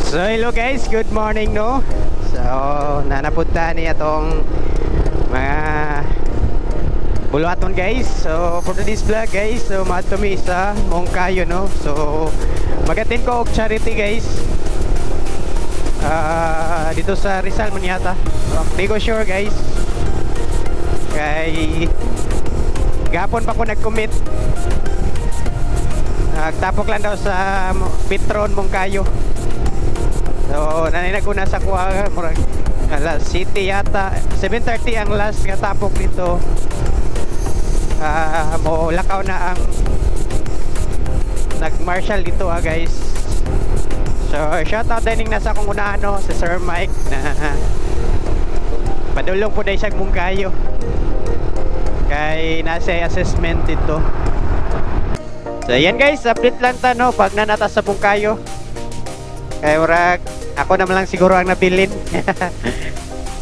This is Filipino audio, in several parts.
So hello guys, good morning no. So nanapunta ni atong mga buluhaton guys. So for today's vlog guys, so matumi sa Mongkayo no. So magatin ko og charity guys. Dito sa Rizal man yata. Di ko sure guys. Kay gapon pa ko nag-commit. Nagtapok lang daw sa Petron Mongkayo. So naninag ko na sa kuha murag alas city yata 7:30 ang last nga tapok dito. Mo lakaw na ang nag-marshal dito guys. So shout out din nasa akong unahan no, si Sir Mike na padulong po dahil siya Mongkayo kay nasa assessment dito. So yan guys, update lang ta no pag nanata sa Mongkayo. Kay murag ako naman lang siguro ang napilin.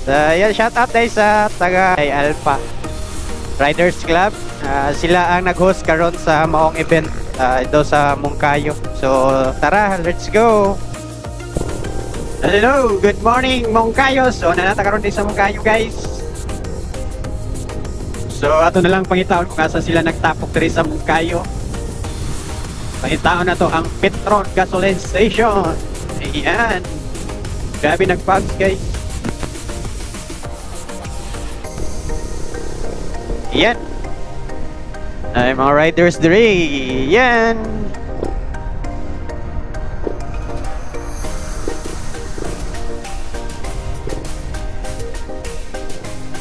So yan, shout out guys sa taga Alpha Riders Club. Sila ang nag-host karon sa maong event ito sa Mongkayo. So tara, let's go. Hello, good morning Mongkayo. So nanata karon din sa Mongkayo guys. So ato na lang pangitaon kung asa sila nagtapok diri sa Mongkayo. Pangitaon na to ang Petron Gasoline Station. Ayan, grabe nag-pugs guys. Ayan, ay mga riders diri. Ayan,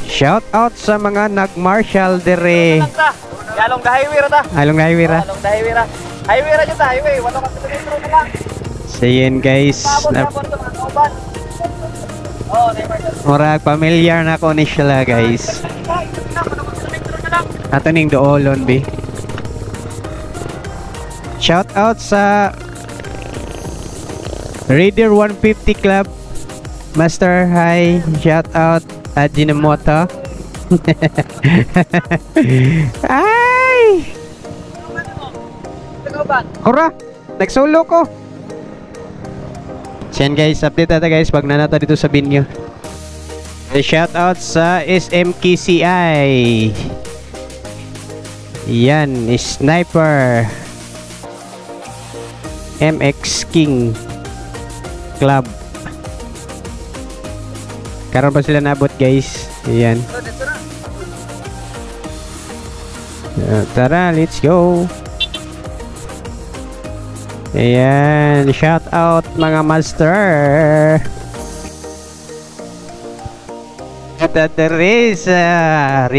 shout out sa mga nag-marshal diri. Along the highway ra ta. Along the highway ra. Along the highway ra. Highway ra jud ta, highway. Wala ka kilometro na lang. So yan guys, murag familiar na ko ni sila guys. Ato ning doolon bi. Shout out sa Raider 150 Club Master. Hi, shout out Ajinomoto. Ay! Kura, nagsolo ko. Yan guys, update natin guys pag nanata dito sa binyo. Shout out sa SMKCI. Yan, Sniper MX King Club. Karon pa sila nabot guys. Yan. Tara, let's go. Ayan, shout out mga master. At Rizal.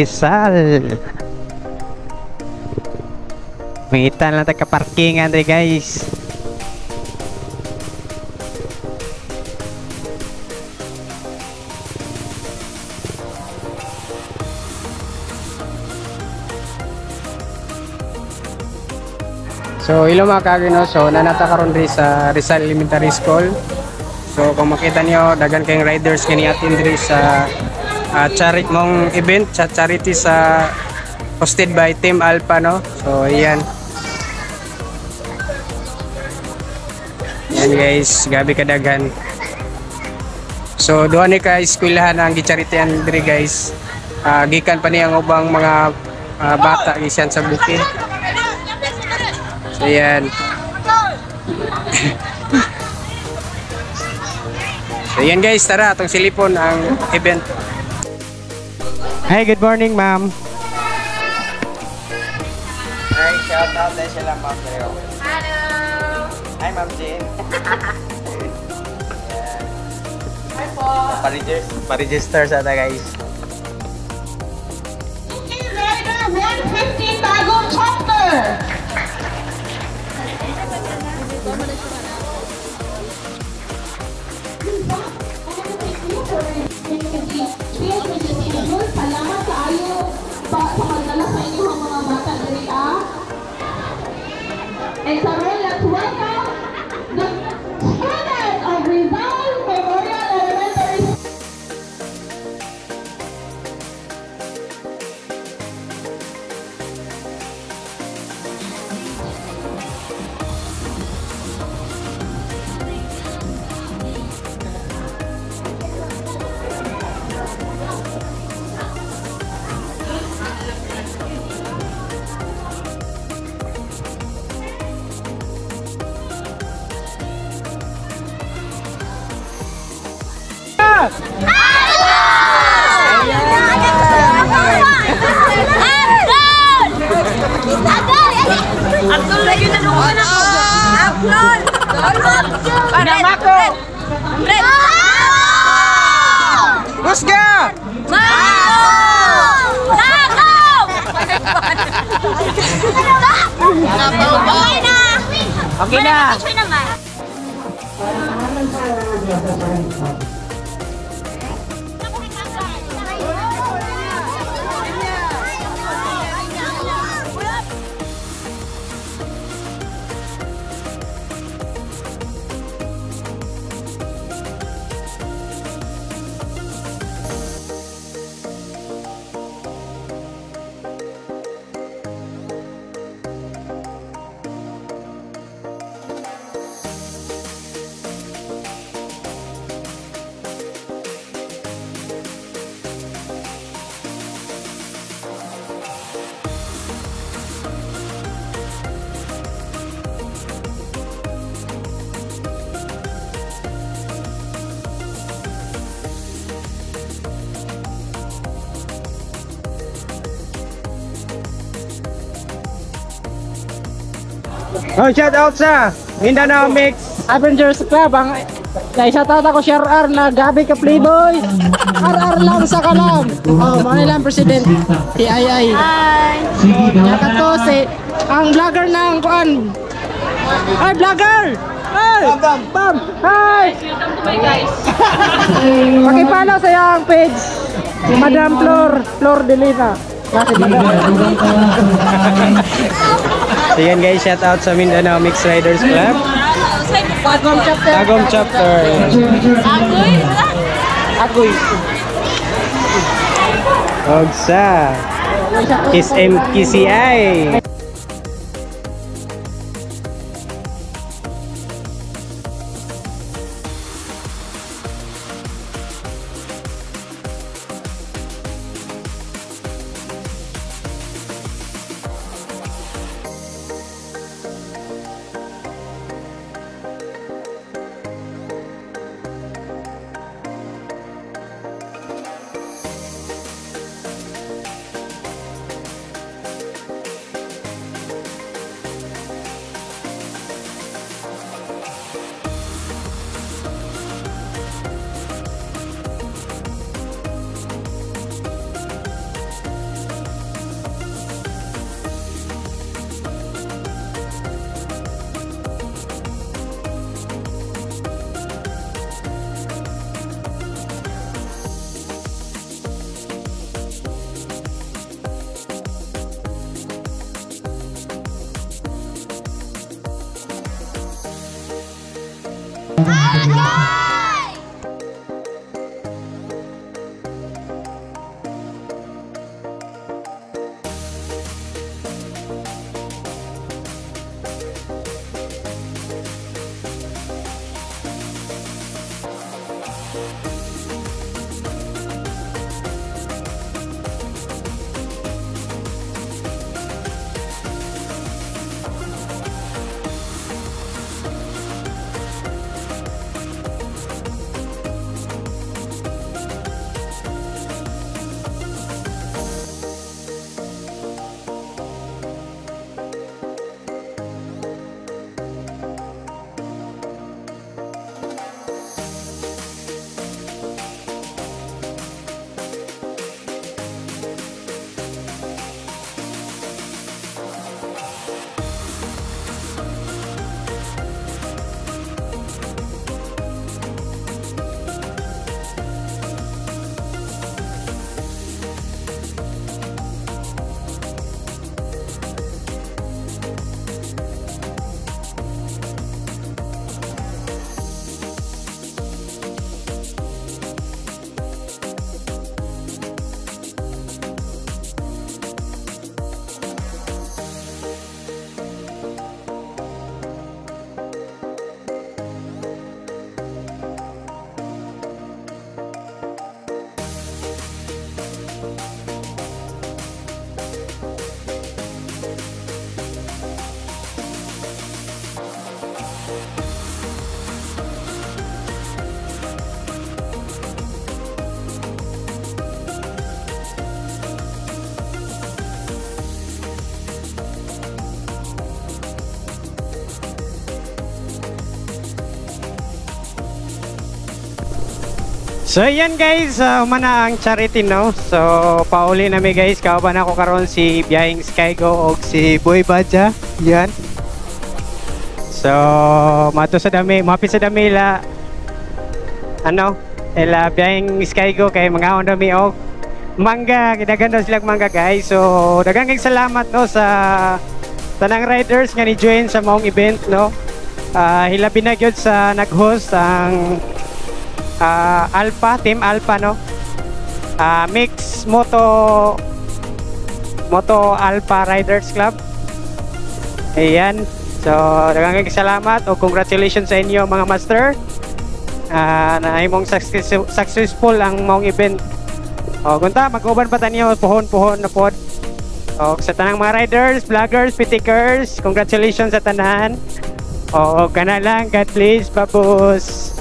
Mangitan lang tayo ka-parkingan rin guys. So hello mga kagino, so nanata karon rin sa Rizal Elementary School. So kung makita niyo dagan kayong riders kani atin diri sa charity mong event, charity sa hosted by Team Alpha no. So ayan. Yan guys, gabi kadagan. So duha ni ka eskwelahan ang gicharitian diri guys. Gikan pa niyang ubang mga bata gisan sa bukid. So yan. So yan guys, tara atong silipon ang event. Hi, good morning ma'am. Hi, shout out din sila ma'am. Hello. Hi ma'am Jean. Hi po. Pa-register sa ata guys. Rider 150 Tagum Chapter. Salamat kaayo sa pagdala sa inyong mga bata diri And so let's welcome the students of Rizal Memorial Elementary. Abdul lagi na nakuha na ko. Abdul! Para mako! Red! Busga! Okay na! Oh, shout out sa Mindanao Mix Avengers Club. Ang shout-out ako si RR na gabi ka Playboy. RR lang sa kalam. Oh, mga ilang president. Si Ay. Hi. Nakato si ang vlogger ng kuan. Ay, vlogger. Ay, bam. Hi. Hi guys. Pakipalo sa iyang page. Madam Flor Delina. So yan guys, shout out sa Mindanao Mix Riders Club. Tagum chapter. Agoy. Ogsa. SMKCI. So yan guys, umana ang charity no. So pauli na mi guys, kauban ako karon si Biyahing Skygo o si Boy Badja. Yan. So mato sa dami, mapit sa dami la ano, ila Biyahing Skygo kay mga dami og mangga, gidaghan silang mangga guys. So daghang kayong salamat no sa tanang riders nga ni join sa maong event no. Hilabi na gyud sa nag-host ang Alpha, Team Alpha no. Mix Moto Alpha Riders Club. Ayan. So, daghang salamat o congratulations sa inyo mga master. Na imong successful ang maong event. O, gunta mag-uban pa tanyo puhon-puhon na pod. O, sa tanang mga riders, vloggers, pitikers, congratulations sa tanan. O, kana lang, God bless, babos.